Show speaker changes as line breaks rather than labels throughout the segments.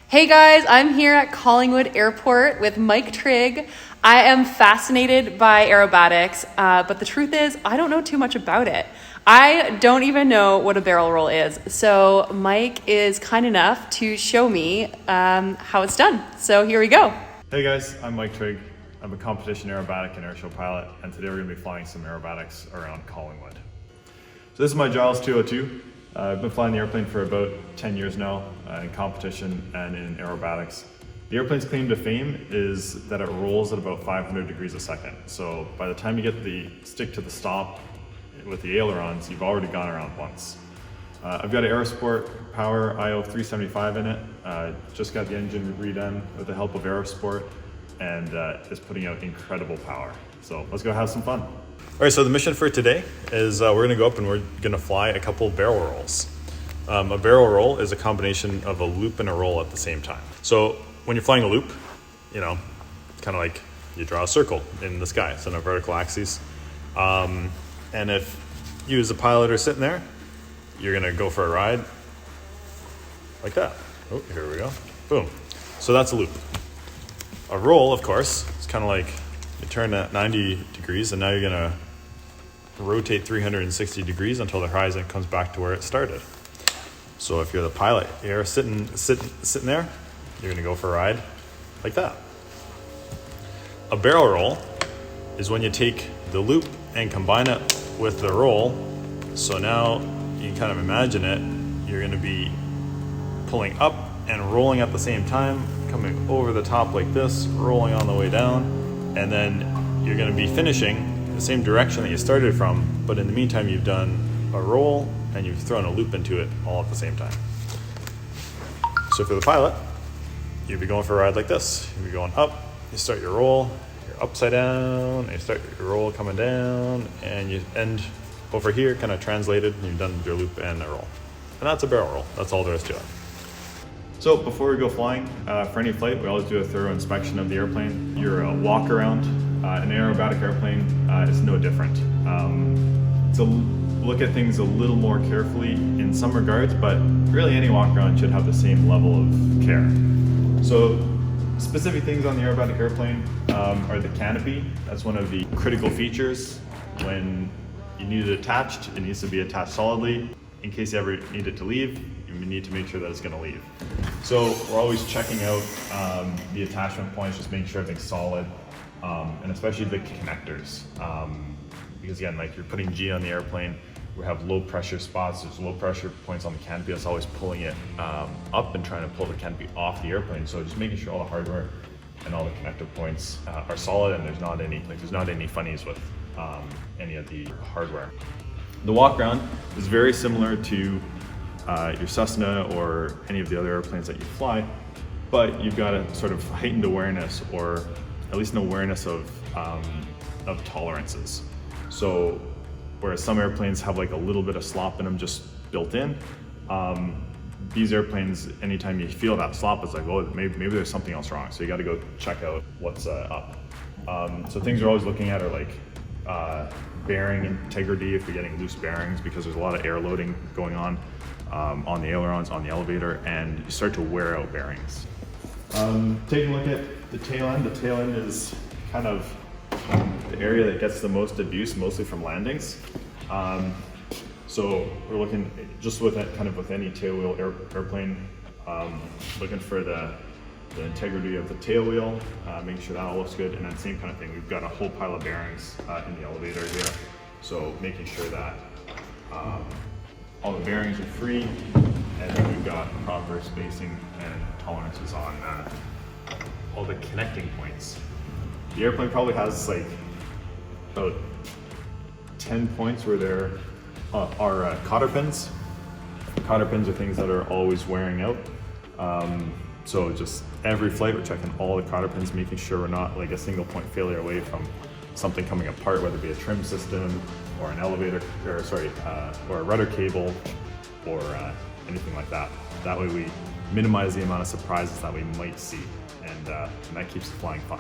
Hey guys, I'm here at Collingwood Airport with Mike Tryg. I am fascinated by aerobatics, but the truth is I don't know too much about it. I don't even know what a barrel roll is. So Mike is kind enough to show me how it's done. So here we go.
Hey guys, I'm Mike Tryg. I'm a competition aerobatic and airshow pilot, and today we're going to be flying some aerobatics around Collingwood. So this is my Giles 202. I've been flying the airplane for about 10 years now in competition and in aerobatics. The airplane's claim to fame is that it rolls at about 500 degrees a second. So by the time you get the stick to the stop with the ailerons, you've already gone around once. I've got an Aerosport Power IO 375 in it. Just got the engine redone with the help of Aerosport, and it's putting out incredible power. So let's go have some fun. All right, so the mission for today is we're gonna go up and we're gonna fly a couple barrel rolls. A barrel roll is a combination of a loop and a roll at the same time. So when you're flying a loop, you know, it's kind of like you draw a circle in the sky. It's on a vertical axis. And if you as a pilot are sitting there, you're gonna go for a ride like that. Oh, here we go, boom. So that's a loop. A roll, of course, it's kind of like you turn at 90 degrees and now you're gonna rotate 360 degrees until the horizon comes back to where it started. So if you're the pilot, you're sitting there, you're gonna go for a ride like that. A barrel roll is when you take the loop and combine it with the roll. So now you can kind of imagine it, you're gonna be pulling up and rolling at the same time, coming over the top like this, rolling on the way down, and then you're gonna be finishing the same direction that you started from, but in the meantime you've done a roll and you've thrown a loop into it all at the same time. So for the pilot, you'd be going for a ride like this. You'd be going up, you start your roll, you're upside down, and you start your roll coming down, and you end over here, kind of translated, and you've done your loop and a roll. And that's a barrel roll. That's all there is to it. So before we go flying, for any flight, we always do a thorough inspection of the airplane. Your walk around, an aerobatic airplane is no different. To look at things a little more carefully in some regards, but really any walk around should have the same level of care. So specific things on the aerobatic airplane are the canopy. That's one of the critical features. When you need it attached, it needs to be attached solidly. In case you ever need it to leave, you need to make sure that it's going to leave. So we're always checking out the attachment points, just making sure everything's solid, and especially the connectors. Because again, like you're putting G on the airplane, we have low pressure spots, there's low pressure points on the canopy. That's always pulling it up and trying to pull the canopy off the airplane. So just making sure all the hardware and all the connector points are solid, and there's not any funnies with any of the hardware. The walk around is very similar to your Cessna or any of the other airplanes that you fly, but you've got a sort of heightened awareness, or at least an awareness of tolerances. So whereas some airplanes have like a little bit of slop in them just built in, these airplanes, anytime you feel that slop, it's like, oh, maybe there's something else wrong. So you got to go check out what's up. So things you're always looking at are like bearing integrity, if you're getting loose bearings, because there's a lot of air loading going on the ailerons, on the elevator, and you start to wear out bearings. Taking a look at the tail end is kind of the area that gets the most abuse, mostly from landings. So we're looking just with that, kind of with any tailwheel airplane, looking for the integrity of the tail wheel, making sure that all looks good, and then same kind of thing. We've got a whole pile of bearings in the elevator here, so making sure that all the bearings are free, and then we've got proper spacing and tolerances on all the connecting points. The airplane probably has like about 10 points where there are cotter pins. Cotter pins are things that are always wearing out. So just every flight, we're checking all the cotter pins, making sure we're not like a single point failure away from something coming apart, whether it be a trim system or an elevator, or a rudder cable, or anything like that. That way we minimize the amount of surprises that we might see, and that keeps the flying fun.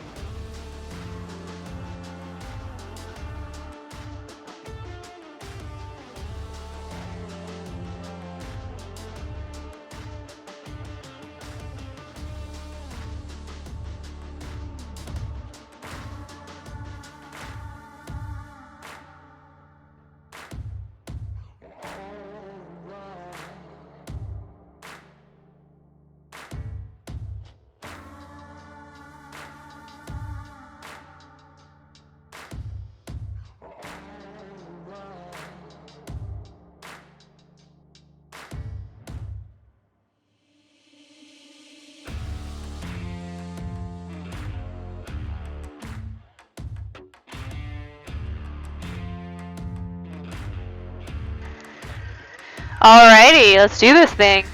Alrighty, let's do this thing.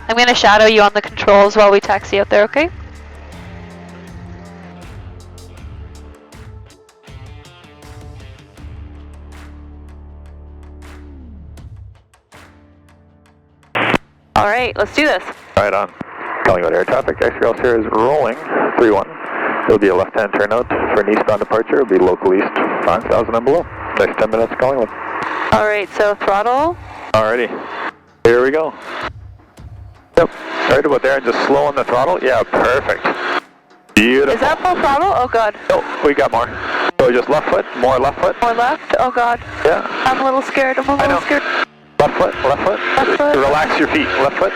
I'm gonna shadow you on the controls while we taxi out there, okay? Alright, let's do this.
Right on. Collingwood air traffic, XRL here is rolling, 3-1. It'll be a left-hand turnout for an eastbound departure. It'll be local east, 5,000 and below. Next 10 minutes, Collingwood.
Alright, so throttle.
Alrighty. Here we go. Yep, right about there, just slow on the throttle. Yeah, perfect. Beautiful.
Is that full throttle? Oh god.
No, we got more. So just left foot, more left foot.
More left? Oh god.
Yeah.
I'm a little scared, I'm a little scared.
Left foot, left foot.
Left foot.
Relax your feet, left foot.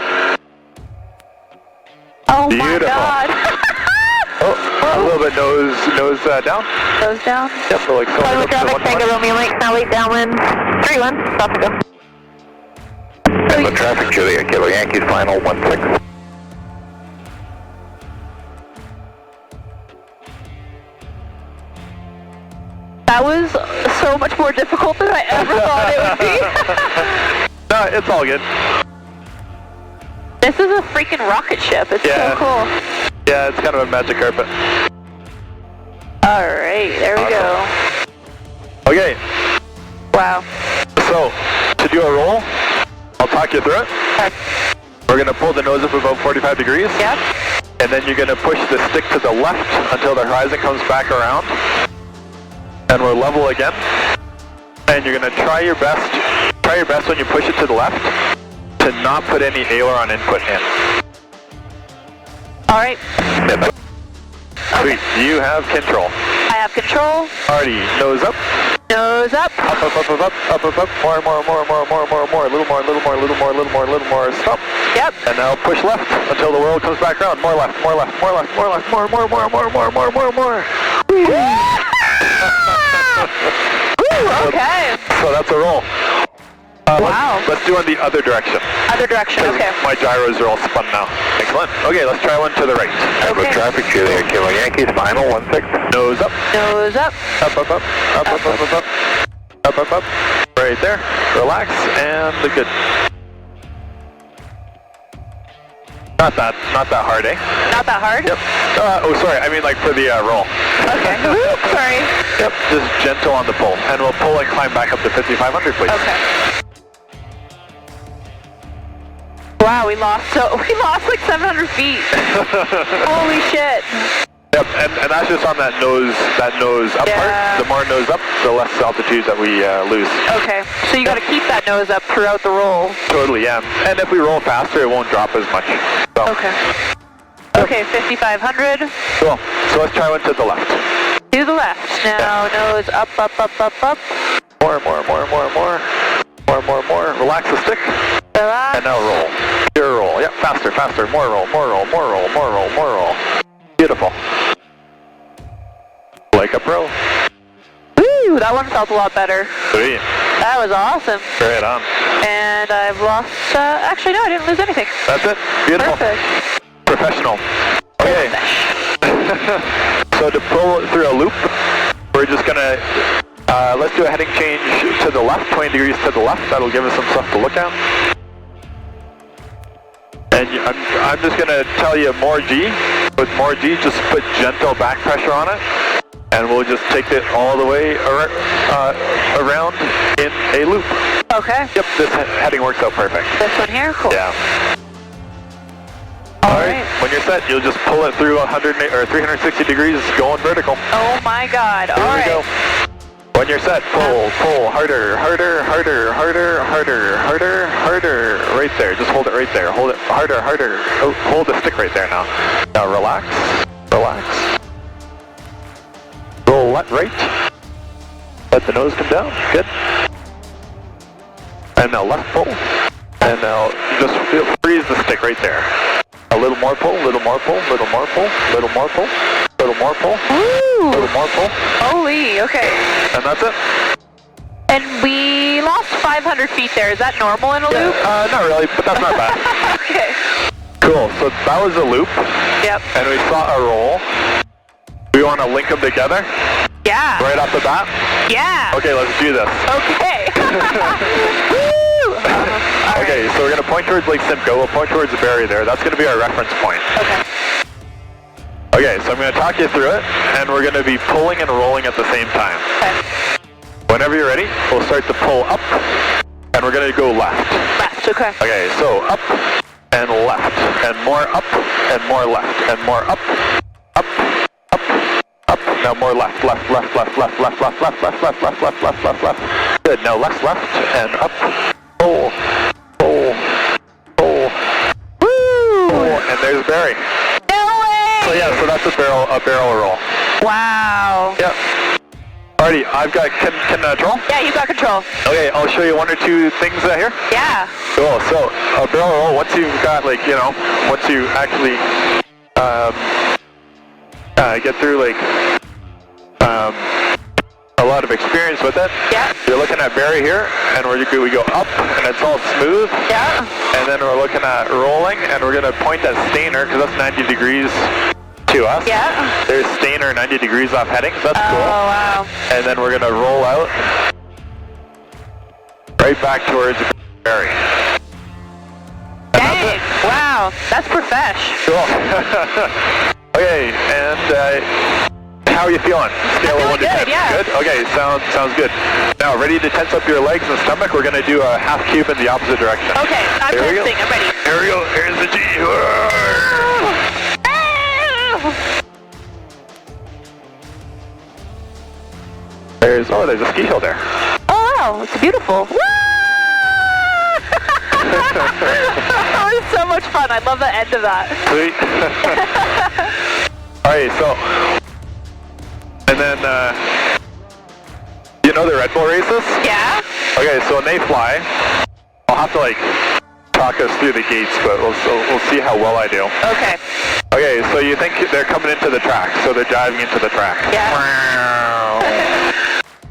Oh
Beautiful.
my god.
Oh, a little bit nose down.
Nose down.
Yep, so like
Collingwood traffic, Tango Romeo Mike, now 8 downwind, 3-1, stop to go.
Collingwood traffic, Juliet Kilo Yankees, final 1-6.
That was so much more difficult than I ever thought it would be.
No, it's all good.
This is a freaking rocket ship, it's so cool.
Yeah, it's kind of a magic carpet.
Alright, there we go.
Okay.
Wow.
So, to do a roll, I'll talk you through it.
Okay.
We're going to pull the nose up about 45 degrees.
Yep.
And then you're going to push the stick to the left until the horizon comes back around. And we're level again. And you're going to try your best when you push it to the left to not put any aileron input in.
Alright.
Sweet, you have control.
I have control.
Alrighty, nose up.
Nose up.
Up, up, up, up, up, up, up, up. More, a little more. Stop.
Yep.
And now push left until the world comes back around. More left. More.
Ooh, okay.
So that's a roll.
Wow.
Let's do on the other direction.
Other direction, okay.
My gyros are all spun now. Excellent. Okay, let's try one to the right.
Okay.
Traffic, Juliet Kilo Yankees, final 1-6. Nose up.
Nose up.
Up, up, up. Up, up, up, up, up. Up, up, up. Right there. Relax, and good. Not that hard, eh?
Not that hard?
Yep. Oh, sorry. I mean, like for the roll.
Okay. Sorry.
Yep. Just gentle on the pull, and we'll pull and climb back up to 5,500, please.
Okay. Wow, we lost like 700 feet. Holy shit.
Yep, and that's just on that nose up part. The more nose up, the less altitude that we lose.
Okay, so you got to keep that nose up throughout the roll.
Totally, yeah. And if we roll faster, it won't drop as much. So.
Okay. Okay, 5,500.
Cool. So let's try one to the left.
To the left. Now nose up, up, up, up, up.
More. Relax the stick.
Relax.
And now roll. Pure roll. Yep, faster. More roll. Beautiful. Like a pro.
Woo, that one felt a lot better.
Sweet.
That was awesome.
Right on.
And I've lost, actually no, I didn't lose anything.
That's it. Beautiful.
Perfect.
Professional. Okay. So to pull it through a loop, we're just gonna, let's do a heading change to the left, 20 degrees to the left. That'll give us some stuff to look at. And I'm just gonna tell you more G. With more G, just put gentle back pressure on it. And we'll just take it all the way around in a loop.
Okay.
Yep, this heading works out perfect.
This one here? Cool.
Yeah.
Alright.
When you're set, you'll just pull it through 360 degrees going vertical.
Oh my god.
Here
Alright.
we go. When you're set, pull, harder. Right there, just hold it right there. Hold it harder. Oh, hold the stick right there now. Now relax. Roll right. Let the nose come down. Good. And now left pull. And now just freeze the stick right there. A little more pull.
Woo! Holy, okay.
And that's it.
And we lost 500 feet there. Is that normal in a loop?
Not really, but that's not bad.
Okay.
Cool, so that was a loop.
Yep.
And we saw a roll. We want to link them together.
Yeah. Yeah.
Right off the bat?
Yeah.
Okay, let's do this.
Okay. Woo!
Okay, so we're going to point towards Lake Simcoe. We'll point towards the berry there. That's going to be our reference point.
Okay.
Okay, so I'm going to talk you through it, and we're going to be pulling and rolling at the same time.
Okay.
Whenever you're ready, we'll start to pull up, and we're going to go left.
Left, okay.
Okay, so up and left, and more up, and more left, and more up, up, up, up. Now more left, left, left, left, left, left, left, left, left, left, left, left, left, left, left. Good, now left, left, and up. Pull, pull, pull.
Woo!
Pull, and there's Barry.
No way!
So yeah, so that's a barrel roll.
Wow.
Yep. Alrighty, I've got control.
Yeah, you got control.
Okay, I'll show you one or two things here.
Yeah.
Cool. So a barrel roll, once you've got once you actually get through a lot of experience with it.
Yeah.
You're looking at Barry here, and we go up, and it's all smooth.
Yeah.
And then we're looking at rolling, and we're gonna point at Stainer because that's 90 degrees to us.
Yeah.
There's Stainer 90 degrees off heading. So that's cool.
Oh, wow.
And then we're gonna roll out right back towards Barry.
Dang. Wow. That's profesh.
Cool. Okay, and how are you feeling? Scale of 1 to 10.
Good, yeah.
Good? Okay, sounds good. Now, ready to tense up your legs and stomach? We're going to do a half cube in the opposite direction.
Okay, I'm tensing. I'm ready.
Here we go. Here's the G. There's a ski hill there.
Oh, wow. It's beautiful. Woo! That was so much fun. I love the end of that.
Sweet. Alright, so, and then, you know the Red Bull races?
Yeah?
Okay, so when they fly, I'll have to talk us through the gates, but we'll see how well I do.
Okay.
Okay, so you think they're coming into the track, so they're diving into the track.
Yeah.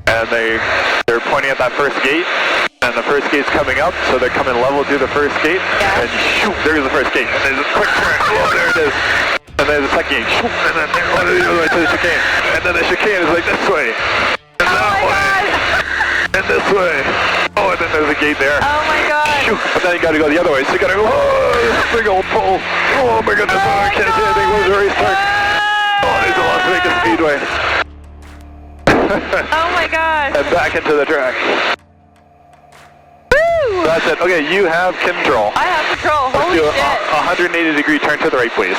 And they're pointing at that first gate, and the first gate's coming up, so they're coming level through the first gate,
Yeah.
and shoot, there's the first gate, and there's a quick turn, oh, there it is. And there's a second gate, shoot, and then the other way to the chicane, and then the chicane is this way, and that way, and this way. Oh, and then there's a gate there.
Oh my god.
Shoot, but then you gotta go the other way, so you gotta go, oh, there's a big old pull. Oh my goodness, I can't see anything, where's the race start? Oh, there's a Las Vegas Speedway.
Oh my gosh.
And back into the track.
Woo!
That's it. Okay, you have control.
I have control.
Let's
Holy
do a
shit.
180 degree turn to the right, please.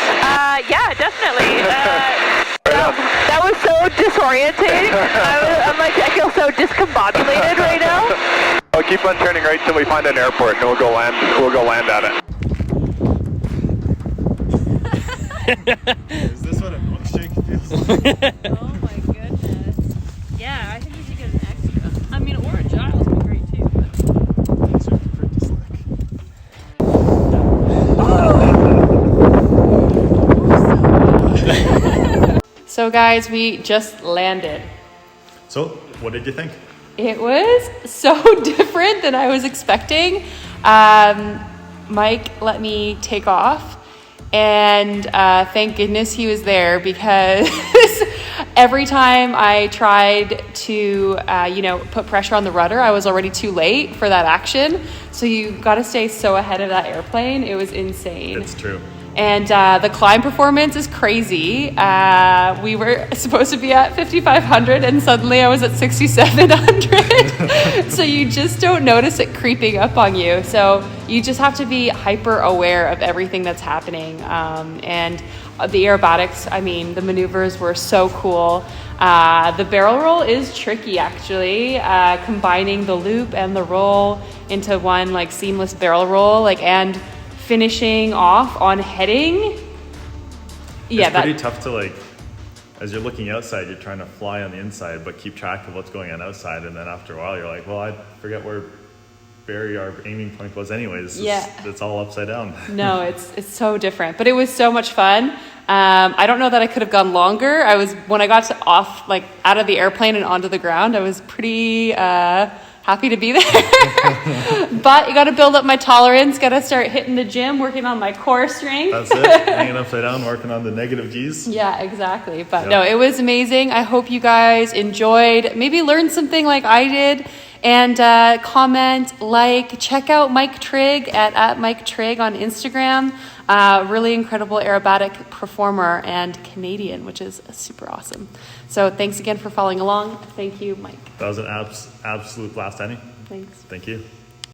Yeah, definitely.
Right on.
That was so disorientating. I'm I feel so discombobulated right now.
I'll keep on turning right till we find an airport, and we'll go land at it.
Is this what a milkshake feels like?
Oh my goodness. Yeah, I think we should get an extra. I mean, or a Giles would be great too.
These are pretty slick.
So guys, we just landed.
So, what did you think?
It was so different than I was expecting. Mike let me take off, and thank goodness he was there, because every time I tried to, put pressure on the rudder, I was already too late for that action. So you got to stay so ahead of that airplane. It was insane.
It's true.
And the climb performance is crazy. We were supposed to be at 5,500, and suddenly I was at 6,700. So you just don't notice it creeping up on you. So you just have to be hyper aware of everything that's happening. And the aerobatics, the maneuvers were so cool. The barrel roll is tricky, actually. Combining the loop and the roll into one seamless barrel roll, and finishing off on heading. Yeah,
it's pretty tough to as you're looking outside, you're trying to fly on the inside, but keep track of what's going on outside. And then after a while, you're like, well, I forget where Barry, our aiming point, was anyways. It's all upside down.
No, it's so different, but it was so much fun. I don't know that I could have gone longer. When I got out of the airplane and onto the ground, I was pretty happy to be there. But you got to build up my tolerance, got to start hitting the gym, working on my core strength.
That's it. Hanging upside down, working on the negative G's.
Yeah, exactly. But no, it was amazing. I hope you guys enjoyed, maybe learned something like I did. And comment, like, check out Mike Tryg at Mike Tryg on Instagram. Really incredible aerobatic performer and Canadian, which is super awesome. So thanks again for following along. Thank you, Mike.
That was an absolute blast, Annie.
Thanks.
Thank you.